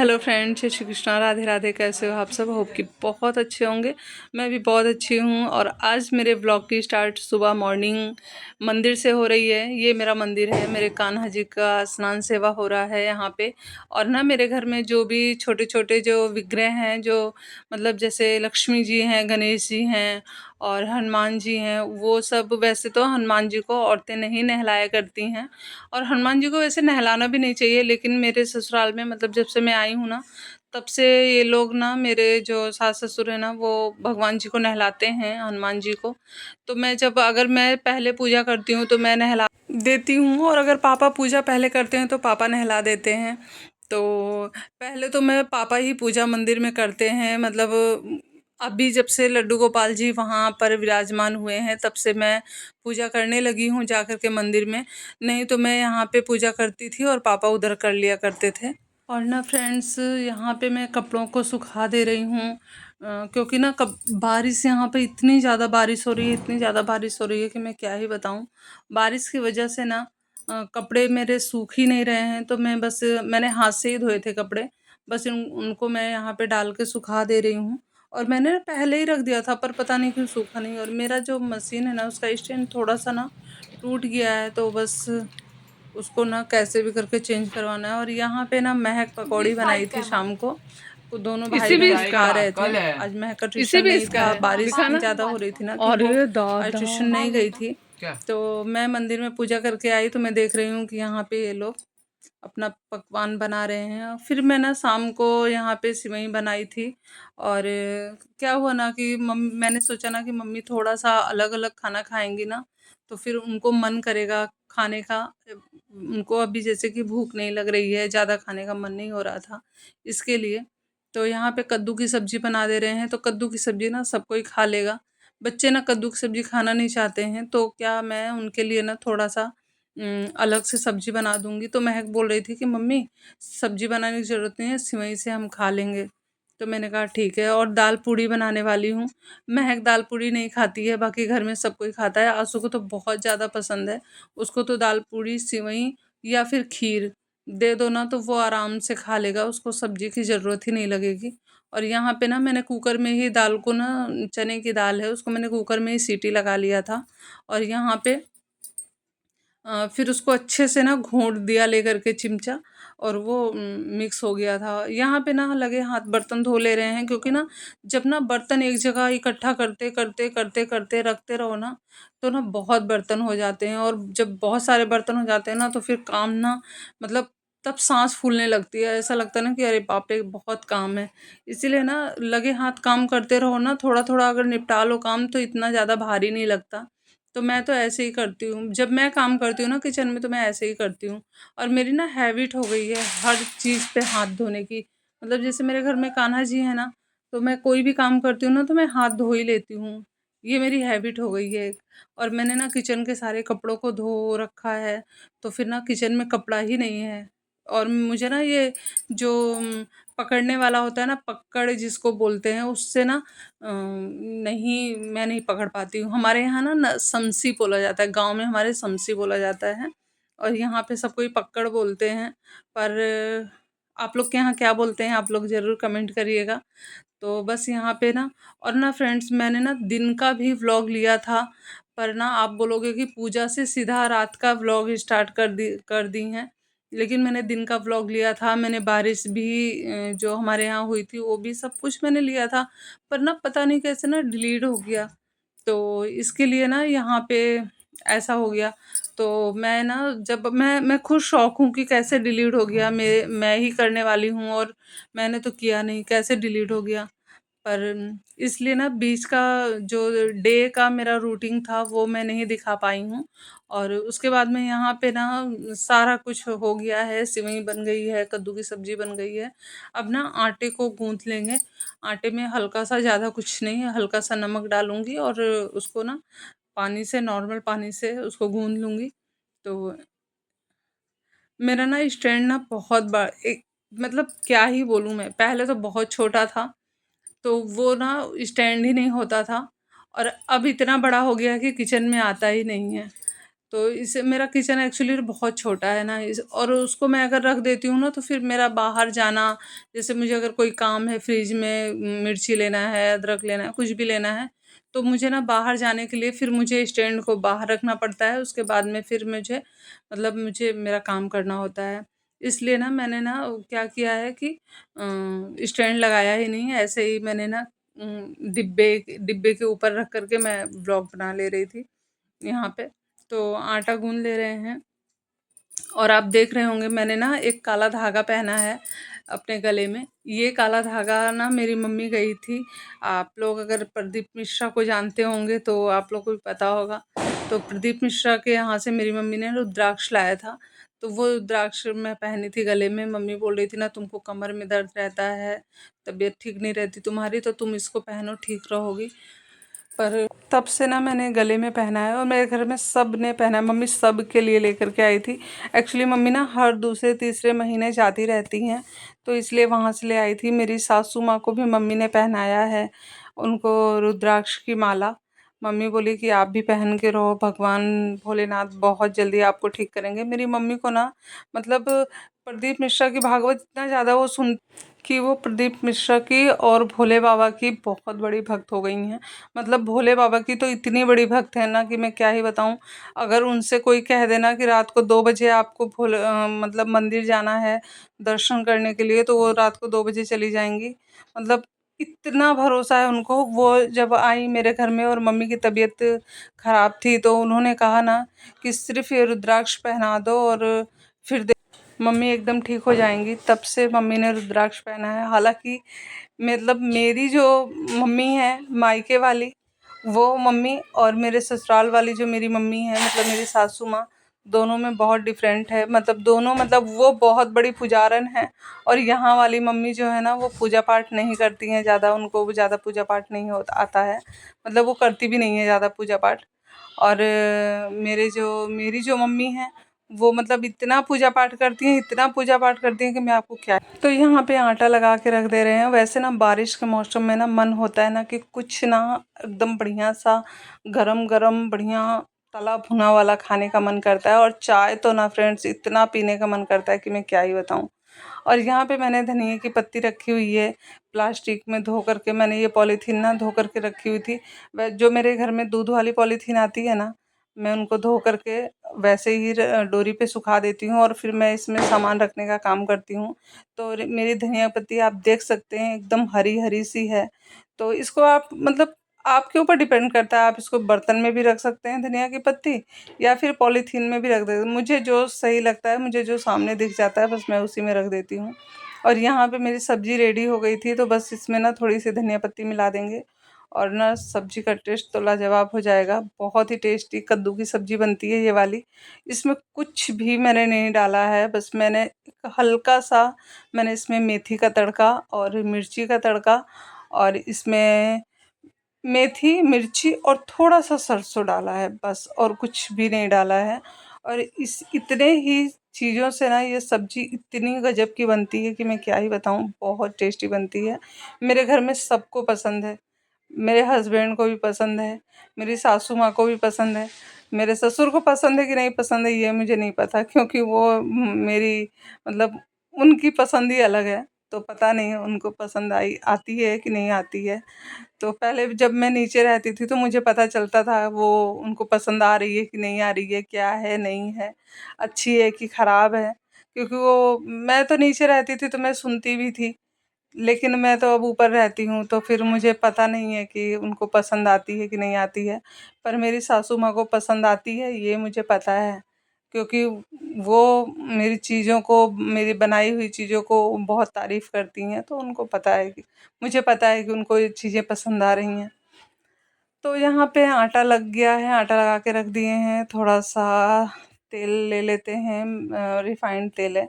Hello friends, जय श्री कृष्णा, राधे राधे। कैसे हो आप सब? होप कि बहुत अच्छे होंगे। मैं भी बहुत अच्छी हूँ। और आज मेरे ब्लॉग की स्टार्ट सुबह मॉर्निंग मंदिर से हो रही है। ये मेरा मंदिर है, मेरे कान्हा जी का स्नान सेवा हो रहा है यहाँ पे। और ना मेरे घर में जो भी छोटे छोटे जो विग्रह हैं, जो मतलब जैसे लक्ष्मी जी हैं, गणेश जी हैं और हनुमान जी हैं, वो सब वैसे तो हनुमान जी को औरतें नहीं नहलाया करती हैं और हनुमान जी को वैसे नहलाना भी नहीं चाहिए, लेकिन मेरे ससुराल में मतलब जब से मैं आई हूँ ना, तब से ये लोग ना, मेरे जो सास ससुर है ना, वो भगवान जी को नहलाते हैं, हनुमान जी को। तो मैं जब अगर मैं पहले पूजा करती हूँ तो मैं नहला देती हूँ, और अगर पापा पूजा पहले करते हैं तो पापा नहला देते हैं। तो पहले तो मैं पापा ही पूजा मंदिर में करते हैं। मतलब अभी जब से लड्डू गोपाल जी वहाँ पर विराजमान हुए हैं, तब से मैं पूजा करने लगी हूँ जा कर के मंदिर में। नहीं तो मैं यहाँ पे पूजा करती थी और पापा उधर कर लिया करते थे। और ना फ्रेंड्स, यहाँ पे मैं कपड़ों को सुखा दे रही हूँ, क्योंकि ना कब बारिश, यहाँ पे इतनी ज़्यादा बारिश हो रही है, इतनी ज़्यादा बारिश हो रही है कि मैं क्या ही बताऊँ। बारिश की वजह से ना कपड़े मेरे सूख ही नहीं रहे हैं। तो मैंने हाथ से ही धोए थे कपड़े, बस उनको मैं यहाँ पे डाल के सुखा दे रही हूँ। और मैंने पहले ही रख दिया था, पर पता नहीं क्यों सूखा नहीं। और मेरा जो मशीन है ना, उसका स्टैंड थोड़ा सा ना टूट गया है, तो बस उसको ना कैसे भी करके चेंज करवाना है। और यहाँ पे ना महक पकौड़ी बनाई थी शाम को, तो दोनों भाई इसी भी बहन इसका खा रहे थे। कल है। आज महक का इसी ट्यूशन भी नहीं इसका था, है, बारिश इतनी दिखाना। ज़्यादा हो रही थी ना कि वो अरे आज दादा, ट्यूशन नहीं गई थी। क्या तो मैं मंदिर में पूजा करके आई, तो मैं देख रही हूँ कि यहाँ पे ये लोग अपना पकवान बना रहे हैं। फिर मैं ना शाम को यहाँ पे सिवई बनाई थी। और क्या हुआ ना कि मैंने सोचा ना कि मम्मी थोड़ा सा अलग अलग खाना खाएंगी ना, तो फिर उनको मन करेगा खाने का। उनको अभी जैसे कि भूख नहीं लग रही है, ज़्यादा खाने का मन नहीं हो रहा था, इसके लिए। तो यहाँ पे कद्दू की सब्जी बना दे रहे हैं, तो कद्दू की सब्जी ना सब कोई खा लेगा। बच्चे ना कद्दू की सब्जी खाना नहीं चाहते हैं, तो क्या मैं उनके लिए ना थोड़ा सा अलग से सब्जी बना दूंगी। तो महक बोल रही थी कि मम्मी सब्जी बनाने की ज़रूरत नहीं है, सिवई से हम खा लेंगे। तो मैंने कहा ठीक है। और दाल पूड़ी बनाने वाली हूँ। महक दाल पूड़ी नहीं खाती है, बाकी घर में सब कोई खाता है। आंसू को तो बहुत ज़्यादा पसंद है, उसको तो दाल पूड़ी, सिवई या फिर खीर दे दो ना, तो वो आराम से खा लेगा, उसको सब्जी की ज़रूरत ही नहीं लगेगी। और यहाँ पे ना मैंने कुकर में ही दाल को ना, चने की दाल है, उसको मैंने कुकर में ही सीटी लगा लिया था। और यहाँ पे फिर उसको अच्छे से ना घोंट दिया लेकर के चिमचा, और वो मिक्स हो गया था। यहाँ पे ना लगे हाथ बर्तन धो ले रहे हैं, क्योंकि ना जब ना बर्तन एक जगह इकट्ठा करते करते करते करते रखते रहो ना, तो ना बहुत बर्तन हो जाते हैं। और जब बहुत सारे बर्तन हो जाते हैं ना, तो फिर काम ना, मतलब तब सांस फूलने लगती है। ऐसा लगता है ना कि अरे बाप रे, बहुत काम है। इसीलिए ना लगे हाथ काम करते रहो ना, थोड़ा थोड़ा अगर निपटा लो काम, तो इतना ज़्यादा भारी नहीं लगता। तो मैं तो ऐसे ही करती हूँ, जब मैं काम करती हूँ ना किचन में, तो मैं ऐसे ही करती हूँ। और मेरी ना हैबिट हो गई है हर चीज़ पे हाथ धोने की। मतलब जैसे मेरे घर में कान्हा जी है ना, तो मैं कोई भी काम करती हूँ ना, तो मैं हाथ धो ही लेती हूँ। ये मेरी हैबिट हो गई है। और मैंने ना किचन के सारे कपड़ों को धो रखा है, तो फिर ना किचन में कपड़ा ही नहीं है। और मुझे ना ये जो पकड़ने वाला होता है ना, पकड़ जिसको बोलते हैं, उससे ना नहीं, मैं नहीं पकड़ पाती हूँ। हमारे यहाँ ना समसी बोला जाता है, गांव में हमारे समसी बोला जाता है। और यहाँ पे सब कोई पकड़ बोलते हैं। पर आप लोग के यहाँ क्या बोलते हैं, आप लोग ज़रूर कमेंट करिएगा। तो बस यहाँ पे ना, और ना फ्रेंड्स, मैंने ना दिन का भी व्लॉग लिया था, पर ना आप बोलोगे कि पूजा से सीधा रात का व्लॉग स्टार्ट कर दी हैं। लेकिन मैंने दिन का व्लॉग लिया था। मैंने बारिश भी जो हमारे यहाँ हुई थी, वो भी सब कुछ मैंने लिया था। पर ना पता नहीं कैसे ना डिलीट हो गया, तो इसके लिए ना यहाँ पे ऐसा हो गया। तो मैं ना, जब मैं खुद शौक हूँ कि कैसे डिलीट हो गया, मैं ही करने वाली हूँ और मैंने तो किया नहीं, कैसे डिलीट हो गया। पर इसलिए ना बीच का जो डे का मेरा रूटीन था, वो मैं नहीं दिखा पाई हूँ। और उसके बाद में यहाँ पे ना सारा कुछ हो गया है, सिवई बन गई है, कद्दू की सब्जी बन गई है। अब ना आटे को गूंथ लेंगे। आटे में हल्का सा, ज़्यादा कुछ नहीं है, हल्का सा नमक डालूंगी और उसको ना पानी से, नॉर्मल पानी से उसको गूंथ लूँगी। तो मेरा ना स्टैंड ना बहुत बड़ा, एक मतलब क्या ही बोलूँ मैं, पहले तो बहुत छोटा था, तो वो ना स्टैंड ही नहीं होता था। और अब इतना बड़ा हो गया है कि किचन में आता ही नहीं है। तो इसे मेरा किचन एक्चुअली बहुत छोटा है ना, इस और उसको मैं अगर रख देती हूँ ना तो फिर मेरा बाहर जाना, जैसे मुझे अगर कोई काम है फ्रिज में, मिर्ची लेना है, अदरक लेना है, कुछ भी लेना है, तो मुझे ना बाहर जाने के लिए फिर मुझे स्टैंड को बाहर रखना पड़ता है। उसके बाद में फिर मुझे मेरा काम करना होता है। इसलिए ना मैंने ना क्या किया है कि स्टैंड लगाया ही नहीं है, ऐसे ही मैंने ना डिब्बे डिब्बे के ऊपर रख कर के मैं व्लॉग बना ले रही थी यहाँ पे। तो आटा गूँध ले रहे हैं और आप देख रहे होंगे मैंने ना एक काला धागा पहना है अपने गले में। ये काला धागा ना मेरी मम्मी गई थी, आप लोग अगर प्रदीप मिश्रा को जानते होंगे तो आप लोग को भी पता होगा। तो प्रदीप मिश्रा के यहाँ से मेरी मम्मी ने रुद्राक्ष लाया था, तो वो रुद्राक्ष मैं पहनी थी गले में। मम्मी बोल रही थी ना तुमको कमर में दर्द रहता है, तबीयत ठीक नहीं रहती तुम्हारी, तो तुम इसको पहनो ठीक रहोगी। पर तब से ना मैंने गले में पहना है और मेरे घर में सब ने पहना है। मम्मी सब के लिए लेकर के आई थी। एक्चुअली मम्मी ना हर दूसरे तीसरे महीने जाती रहती हैं, तो इसलिए वहाँ से ले आई थी। मेरी सासू माँ को भी मम्मी ने पहनाया है, उनको रुद्राक्ष की माला। मम्मी बोली कि आप भी पहन के रहो, भगवान भोलेनाथ बहुत जल्दी आपको ठीक करेंगे। मेरी मम्मी को ना मतलब प्रदीप मिश्रा की भागवत इतना ज़्यादा वो सुन कि वो प्रदीप मिश्रा की और भोले बाबा की बहुत बड़ी भक्त हो गई हैं। मतलब भोले बाबा की तो इतनी बड़ी भक्त है ना कि मैं क्या ही बताऊं। अगर उनसे कोई कह देना कि रात को 2 बजे आपको मतलब मंदिर जाना है दर्शन करने के लिए, तो वो रात को 2 बजे चली जाएंगी। मतलब इतना भरोसा है उनको। वो जब आई मेरे घर में और मम्मी की तबीयत खराब थी, तो उन्होंने कहा ना कि सिर्फ ये रुद्राक्ष पहना दो और फिर मम्मी एकदम ठीक हो जाएंगी। तब से मम्मी ने रुद्राक्ष पहना है। हालांकि मतलब मेरी जो मम्मी है मायके वाली, वो मम्मी और मेरे ससुराल वाली जो मेरी मम्मी है, मतलब मेरी सासू माँ, दोनों में बहुत डिफरेंट है। मतलब दोनों, मतलब वो बहुत बड़ी पुजारन है और यहाँ वाली मम्मी जो है ना वो पूजा पाठ नहीं करती हैं ज़्यादा, उनको ज़्यादा पूजा पाठ नहीं होता आता है। मतलब वो करती भी नहीं है ज़्यादा पूजा पाठ। और मेरी जो मम्मी है वो मतलब इतना पूजा पाठ करती हैं, इतना पूजा पाठ करती हैं कि मैं आपको क्या। तो यहाँ पे आटा लगा के रख दे रहे हैं। वैसे ना बारिश के मौसम में ना मन होता है ना कि कुछ ना एकदम बढ़िया सा गरम गरम बढ़िया तला भुना वाला खाने का मन करता है। और चाय तो ना फ्रेंड्स इतना पीने का मन करता है कि मैं क्या ही बताऊँ। और यहाँ पे मैंने धनिया की पत्ती रखी हुई है प्लास्टिक में धो करके। मैंने ये पॉलीथीन ना धो करके रखी हुई थी। वह जो मेरे घर में दूध वाली पॉलीथीन आती है ना, मैं उनको धो करके वैसे ही डोरी पे सुखा देती हूँ और फिर मैं इसमें सामान रखने का काम करती हूँ। तो मेरी धनिया पत्ती आप देख सकते हैं एकदम हरी हरी सी है। तो इसको आप मतलब आपके ऊपर डिपेंड करता है, आप इसको बर्तन में भी रख सकते हैं धनिया की पत्ती, या फिर पॉलीथीन में भी रख देते हैं। मुझे जो सही लगता है, मुझे जो सामने दिख जाता है, बस मैं उसी में रख देती हूँ। और यहाँ पे मेरी सब्जी रेडी हो गई थी, तो बस इसमें ना थोड़ी सी धनिया पत्ती मिला देंगे और ना सब्जी का टेस्ट तो लाजवाब हो जाएगा। बहुत ही टेस्टी कद्दू की सब्जी बनती है ये वाली। इसमें कुछ भी मैंने नहीं डाला है, बस मैंने एक हल्का सा मैंने इसमें मेथी का तड़का और मिर्ची का तड़का, और इसमें मेथी, मिर्ची और थोड़ा-सा सरसों डाला है बस, और कुछ भी नहीं डाला है। और इस इतने ही चीज़ों से ना ये सब्ज़ी इतनी गज़ब की बनती है कि मैं क्या ही बताऊँ, बहुत टेस्टी बनती है। मेरे घर में सबको पसंद है, मेरे हस्बैंड को भी पसंद है, मेरी सासू माँ को भी पसंद है। मेरे ससुर को पसंद है कि नहीं पसंद है ये मुझे नहीं पता, क्योंकि वो मेरी मतलब उनकी पसंद ही अलग है, तो पता नहीं उनको पसंद आई आती है कि नहीं आती है। तो पहले जब मैं नीचे रहती थी तो मुझे पता चलता था वो उनको पसंद आ रही है कि नहीं आ रही है, क्या है नहीं है, अच्छी है कि ख़राब है। क्योंकि वो मैं तो नीचे रहती थी तो मैं सुनती भी थी, लेकिन मैं तो अब ऊपर रहती हूँ तो फिर मुझे पता नहीं है कि उनको पसंद आती है कि नहीं आती है। पर मेरी सासू माँ को पसंद आती है ये मुझे पता है, क्योंकि वो मेरी चीज़ों को, मेरी बनाई हुई चीज़ों को बहुत तारीफ़ करती हैं, तो उनको पता है कि मुझे पता है कि उनको ये चीज़ें पसंद आ रही हैं। तो यहाँ पे आटा लग गया है, आटा लगा के रख दिए हैं। थोड़ा सा तेल ले लेते हैं, रिफाइंड तेल है,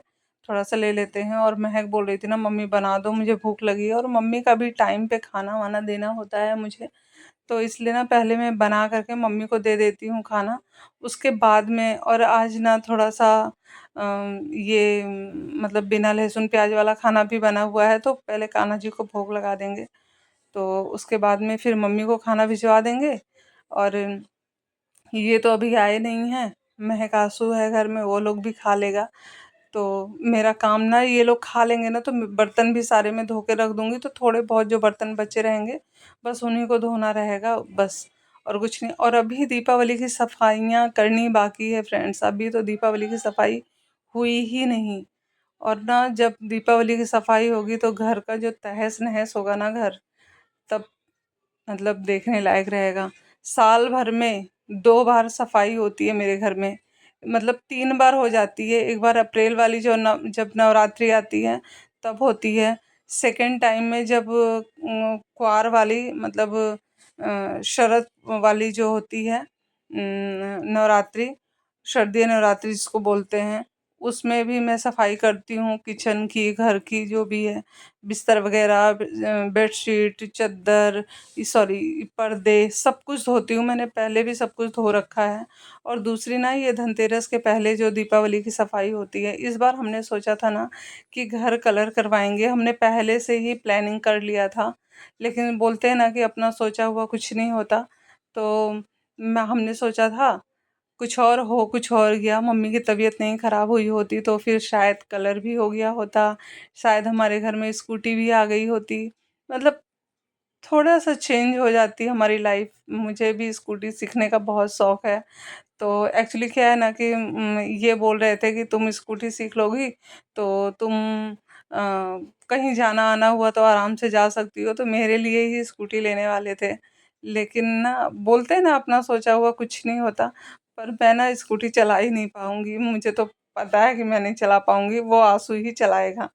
थोड़ा सा ले लेते हैं। और महक बोल रही थी ना मम्मी बना दो, मुझे भूख लगी है, और मम्मी का भी टाइम पे खाना वाना देना होता है मुझे, तो इसलिए ना पहले मैं बना करके मम्मी को दे देती हूँ खाना, उसके बाद में। और आज ना थोड़ा सा ये मतलब बिना लहसुन प्याज वाला खाना भी बना हुआ है, तो पहले कान्हा जी को भोग लगा देंगे, तो उसके बाद में फिर मम्मी को खाना भिजवा देंगे। और ये तो अभी आए नहीं हैं, महक आंसू है घर में, वो लोग भी खा लेगा। तो मेरा काम ना, ये लोग खा लेंगे ना तो बर्तन भी सारे मैं धो के रख दूंगी, तो थोड़े बहुत जो बर्तन बचे रहेंगे बस उन्हीं को धोना रहेगा बस, और कुछ नहीं। और अभी दीपावली की सफाइयाँ करनी बाकी है फ्रेंड्स, अभी तो दीपावली की सफाई हुई ही नहीं। और ना जब दीपावली की सफाई होगी तो घर का जो तहस नहस होगा ना घर, तब मतलब देखने लायक रहेगा। साल भर में 2 बार सफाई होती है मेरे घर में, मतलब 3 बार हो जाती है। एक बार अप्रैल वाली जो जब नवरात्रि आती है तब होती है। सेकंड टाइम में जब क्वार वाली मतलब शरद वाली जो होती है नवरात्रि, शारदीय नवरात्रि जिसको बोलते हैं, उसमें भी मैं सफाई करती हूँ किचन की, घर की, जो भी है, बिस्तर वगैरह, बेडशीट, चादर, सॉरी, पर्दे, सब कुछ धोती हूँ। मैंने पहले भी सब कुछ धो रखा है। और दूसरी ना, ये धनतेरस के पहले जो दीपावली की सफाई होती है, इस बार हमने सोचा था ना कि घर कलर करवाएंगे, हमने पहले से ही प्लानिंग कर लिया था। लेकिन बोलते हैं ना कि अपना सोचा हुआ कुछ नहीं होता। तो मैं हमने सोचा था कुछ और हो, कुछ और गया। मम्मी की तबीयत नहीं खराब हुई होती तो फिर शायद कलर भी हो गया होता, शायद हमारे घर में स्कूटी भी आ गई होती, मतलब थोड़ा सा चेंज हो जाती हमारी लाइफ। मुझे भी स्कूटी सीखने का बहुत शौक है। तो एक्चुअली क्या है ना कि ये बोल रहे थे कि तुम स्कूटी सीख लोगी तो तुम कहीं जाना आना हुआ तो आराम से जा सकती हो, तो मेरे लिए ही स्कूटी लेने वाले थे। लेकिन ना, बोलते हैं ना अपना सोचा हुआ कुछ नहीं होता, पर मैं ना स्कूटी चला ही नहीं पाऊंगी। मुझे तो पता है कि मैं नहीं चला पाऊंगी, वो आंसू ही चलाएगा।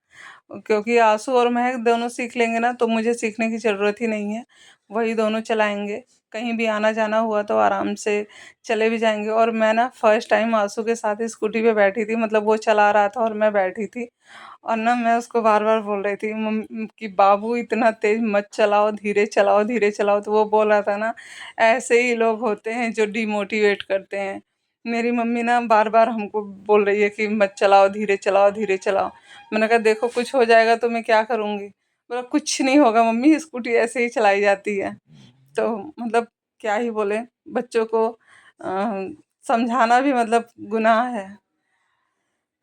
क्योंकि आंसू और महक दोनों सीख लेंगे ना तो मुझे सीखने की ज़रूरत ही नहीं है, वही दोनों चलाएंगे। कहीं भी आना जाना हुआ तो आराम से चले भी जाएंगे। और मैं ना फर्स्ट टाइम आंसू के साथ स्कूटी पे बैठी थी, मतलब वो चला रहा था और मैं बैठी थी। और ना मैं उसको बार बार बोल रही थी कि बाबू इतना तेज मत चलाओ, धीरे चलाओ, धीरे चलाओ। तो वो बोल रहा था ना, ऐसे ही लोग होते हैं जो डिमोटिवेट करते हैं। मेरी मम्मी ना बार बार हमको बोल रही है कि मत चलाओ, धीरे चलाओ, धीरे चलाओ। मैंने कहा देखो कुछ हो जाएगा तो मैं क्या करूँगी। बोला कुछ नहीं होगा मम्मी, स्कूटी ऐसे ही चलाई जाती है। तो मतलब क्या ही बोले, बच्चों को समझाना भी मतलब गुनाह है।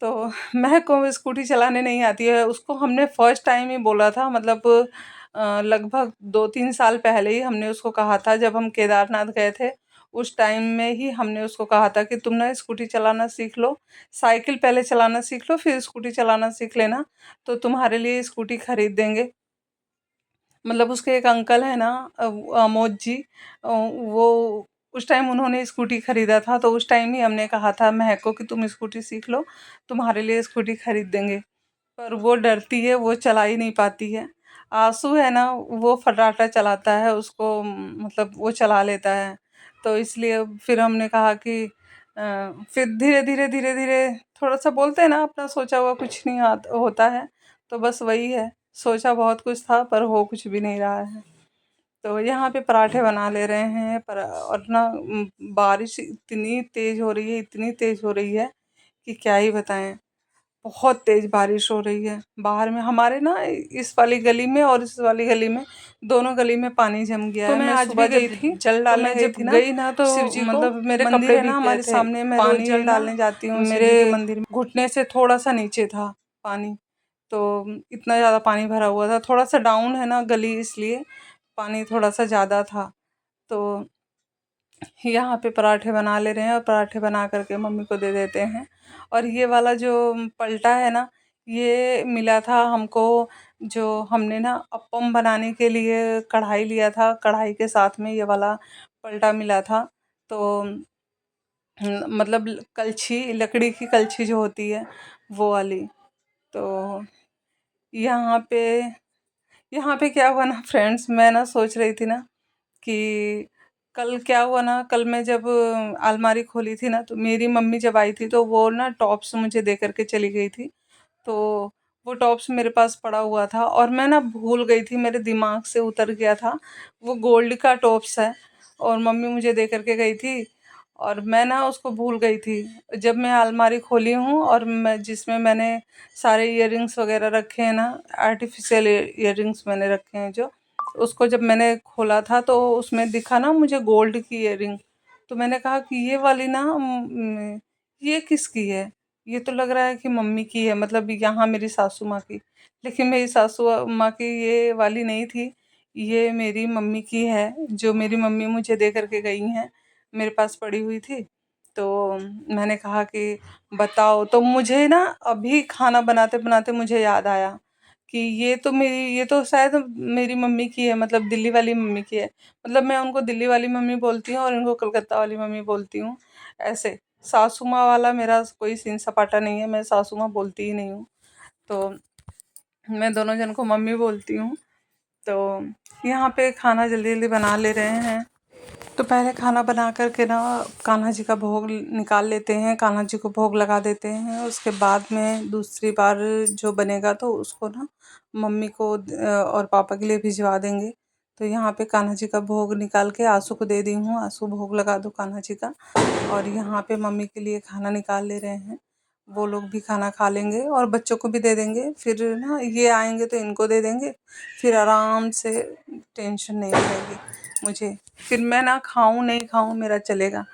तो महक को स्कूटी चलाने नहीं आती है, उसको हमने फर्स्ट टाइम ही बोला था, मतलब लगभग 2-3 साल पहले ही हमने उसको कहा था, जब हम केदारनाथ गए थे उस टाइम में ही हमने उसको कहा था कि तुम ना स्कूटी चलाना सीख लो, साइकिल पहले चलाना सीख लो फिर स्कूटी चलाना सीख लेना, तो तुम्हारे लिए स्कूटी खरीद देंगे। मतलब उसके एक अंकल है ना, अमोद जी, वो उस टाइम उन्होंने स्कूटी खरीदा था, तो उस टाइम ही हमने कहा था महक को कि तुम स्कूटी सीख लो, तुम्हारे लिए स्कूटी खरीद देंगे। पर वो डरती है, वो चला ही नहीं पाती है। आंसू है ना, वो फटाटा चलाता है, उसको मतलब वो चला लेता है। तो इसलिए फिर हमने कहा कि फिर धीरे धीरे धीरे धीरे, थोड़ा सा बोलते हैं ना अपना सोचा हुआ कुछ नहीं होता है। तो बस वही है, सोचा बहुत कुछ था पर हो कुछ भी नहीं रहा है। तो यहाँ पे पराठे बना ले रहे हैं पर, और ना बारिश इतनी तेज हो रही है, इतनी तेज हो रही है कि क्या ही बताएं। बहुत तेज बारिश हो रही है बाहर में, हमारे ना इस वाली गली में और इस वाली गली में, दोनों गली में पानी जम गया है। मैं आज भी गई थी, जल डालने गई थी ना, गई ना तो शिव जी को, मतलब मेरे मंदिर है ना हमारे सामने, मैं रोज जल डालने जाती हूँ मेरे के मंदिर में। घुटने से थोड़ा सा नीचे था पानी, तो इतना ज़्यादा पानी भरा हुआ था। थोड़ा सा डाउन है ना गली, इसलिए पानी थोड़ा सा ज़्यादा था। तो यहाँ पे पराठे बना ले रहे हैं और पराठे बना करके मम्मी को दे देते हैं। और ये वाला जो पलटा है ना, ये मिला था हमको, जो हमने ना अप्पम बनाने के लिए कढ़ाई लिया था, कढ़ाई के साथ में ये वाला पलटा मिला था। तो मतलब कलछी, लकड़ी की कलछी जो होती है वो वाली। तो यहाँ पे यहाँ पे क्या हुआ ना फ्रेंड्स, मैं ना सोच रही थी ना कि कल क्या हुआ ना, कल मैं जब अलमारी खोली थी ना, तो मेरी मम्मी जब आई थी तो वो ना टॉप्स मुझे दे करके चली गई थी। तो वो टॉप्स मेरे पास पड़ा हुआ था और मैं ना भूल गई थी, मेरे दिमाग से उतर गया था। वो गोल्ड का टॉप्स है और मम्मी मुझे दे करके गई थी और मैं ना उसको भूल गई थी। जब मैं अलमारी खोली हूँ और मैं जिसमें मैंने सारे इयररिंग्स वगैरह रखे हैं ना, आर्टिफिशियल इयररिंग्स मैंने रखे हैं जो, उसको जब मैंने खोला था तो उसमें दिखा ना मुझे गोल्ड की इयररिंग। तो मैंने कहा कि ये वाली ना ये किसकी है? ये तो लग रहा है कि मम्मी की है, मतलब यहाँ मेरी सासू माँ की। लेकिन मेरी सासू माँ की ये वाली नहीं थी, ये मेरी मम्मी की है, जो मेरी मम्मी मुझे दे करके गई हैं, मेरे पास पड़ी हुई थी। तो मैंने कहा कि बताओ, तो मुझे ना अभी खाना बनाते बनाते मुझे याद आया कि ये तो शायद मेरी मम्मी की है, मतलब दिल्ली वाली मम्मी की है। मतलब मैं उनको दिल्ली वाली मम्मी बोलती हूँ और इनको कलकत्ता वाली मम्मी बोलती हूँ, ऐसे। सासू माँ वाला मेरा कोई सीन सपाटा नहीं है, मैं सासू माँ बोलती ही नहीं हूँ। तो मैं दोनों जन को मम्मी बोलती हूँ। तो यहाँ पे खाना जल्दी जल्दी बना ले रहे हैं। तो पहले खाना बना कर के ना कान्हा जी का भोग निकाल लेते हैं, कान्हा जी को भोग लगा देते हैं। उसके बाद में दूसरी बार जो बनेगा तो उसको ना मम्मी को और पापा के लिए भिजवा देंगे। तो यहाँ पे कान्हा जी का भोग निकाल के आंसू को दे दी हूँ, आंसू भोग लगा दो कान्हा जी का। और यहाँ पे मम्मी के लिए खाना निकाल ले रहे हैं, वो लोग भी खाना खा लेंगे और बच्चों को भी दे देंगे। फिर ना ये आएंगे तो इनको दे देंगे, फिर आराम से, टेंशन नहीं रहेगी मुझे। फिर मैं ना खाऊं नहीं खाऊं मेरा चलेगा।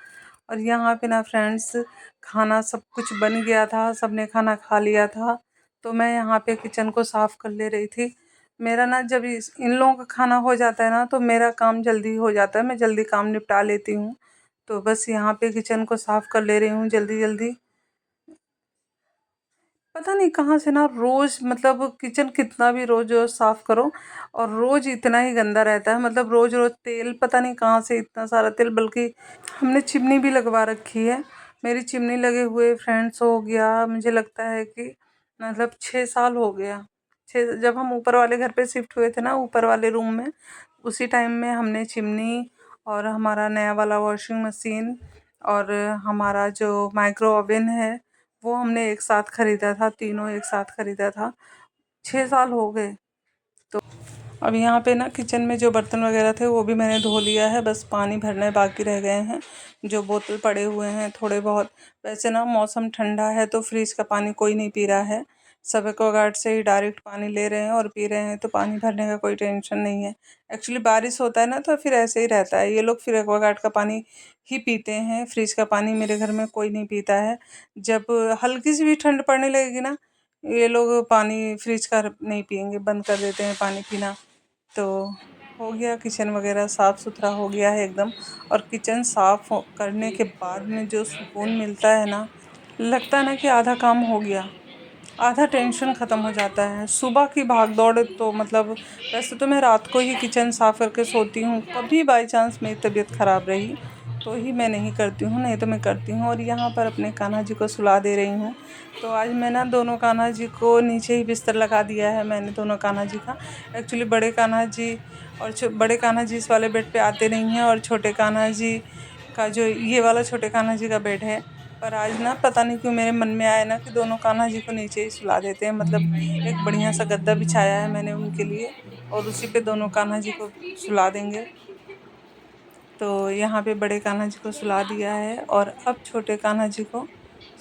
और यहाँ पे ना फ्रेंड्स, खाना सब कुछ बन गया था, सबने खाना खा लिया था। तो मैं यहाँ पे किचन को साफ़ कर ले रही थी। मेरा ना जब इन लोगों का खाना हो जाता है ना तो मेरा काम जल्दी हो जाता है, मैं जल्दी काम निपटा लेती हूँ। तो बस यहाँ पे किचन को साफ़ कर ले रही हूँ जल्दी जल्दी। पता नहीं कहाँ से ना रोज, मतलब किचन कितना भी रोज रोज साफ करो और रोज इतना ही गंदा रहता है। मतलब रोज रोज तेल, पता नहीं कहाँ से इतना सारा तेल। बल्कि हमने चिमनी भी लगवा रखी है, मेरी चिमनी लगे हुए फ्रेंड्स हो गया मुझे लगता है कि मतलब 6 साल हो गया। जब हम ऊपर वाले घर पे शिफ्ट हुए थे ना, ऊपर वाले रूम में, उसी टाइम में हमने चिमनी और हमारा नया वाला वॉशिंग मशीन और हमारा जो माइक्रो ओवन है वो हमने एक साथ खरीदा था, तीनों एक साथ खरीदा था। 6 साल हो गए। तो अब यहाँ पे ना किचन में जो बर्तन वगैरह थे वो भी मैंने धो लिया है, बस पानी भरने बाकी रह गए हैं, जो बोतल पड़े हुए हैं थोड़े बहुत। वैसे ना मौसम ठंडा है तो फ्रिज का पानी कोई नहीं पी रहा है, सब एक्वागार्ड से ही डायरेक्ट पानी ले रहे हैं और पी रहे हैं, तो पानी भरने का कोई टेंशन नहीं है। एक्चुअली बारिश होता है ना तो फिर ऐसे ही रहता है, ये लोग फिर एक्वागार्ड का पानी ही पीते हैं, फ्रिज का पानी मेरे घर में कोई नहीं पीता है। जब हल्की सी भी ठंड पड़ने लगेगी ना, ये लोग पानी फ्रिज का नहीं पियेंगे, बंद कर देते हैं पानी पीना। तो हो गया, किचन वगैरह साफ़ सुथरा हो गया है एकदम। और किचन साफ़ करने के बाद में जो सुकून मिलता है ना, लगता है ना कि आधा काम हो गया, आधा टेंशन ख़त्म हो जाता है। सुबह की भाग दौड़ तो मतलब, वैसे तो मैं रात को ही किचन साफ़ करके सोती हूँ, कभी बाई चांस मेरी तबीयत ख़राब रही तो ही मैं नहीं करती हूँ, नहीं तो मैं करती हूँ। और यहाँ पर अपने कान्हा जी को सुला दे रही हूँ। तो आज मैं ना दोनों कान्हा जी को नीचे ही बिस्तर लगा दिया है मैंने, दोनों कान्हा जी का। एक्चुअली बड़े कान्हा जी और बड़े कान्हा जी इस वाले बेड पे आते नहीं हैं, और छोटे कान्हा जी का जो ये वाला छोटे कान्हा जी का बेड है। पर आज ना पता नहीं क्यों मेरे मन में आया ना कि दोनों कान्हा जी को नीचे ही सुला देते हैं। मतलब एक बढ़िया सा गद्दा बिछाया है मैंने उनके लिए, और उसी पे दोनों कान्हा जी को सुला देंगे। तो यहाँ पे बड़े कान्हा जी को सुला दिया है और अब छोटे कान्हा जी को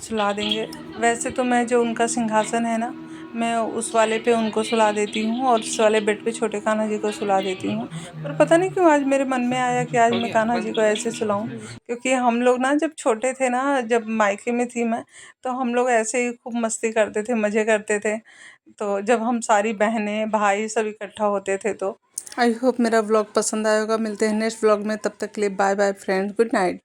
सुला देंगे। वैसे तो मैं जो उनका सिंहासन है ना, मैं उस वाले पे उनको सुला देती हूँ और उस वाले बेड पे छोटे कान्हा जी को सुला देती हूँ। पर पता नहीं क्यों आज मेरे मन में आया कि आज मैं कान्हा जी को ऐसे सुलाऊं। क्योंकि हम लोग ना जब छोटे थे ना, जब मायके में थी मैं, तो हम लोग ऐसे ही खूब मस्ती करते थे, मज़े करते थे। तो जब हम सारी बहनें भाई सब इकट्ठा होते थे तो। आई होप मेरा व्लॉग पसंद आएगा। मिलते हैं नेक्स्ट व्लॉग में, तब तक के लिए bye bye friends, good night.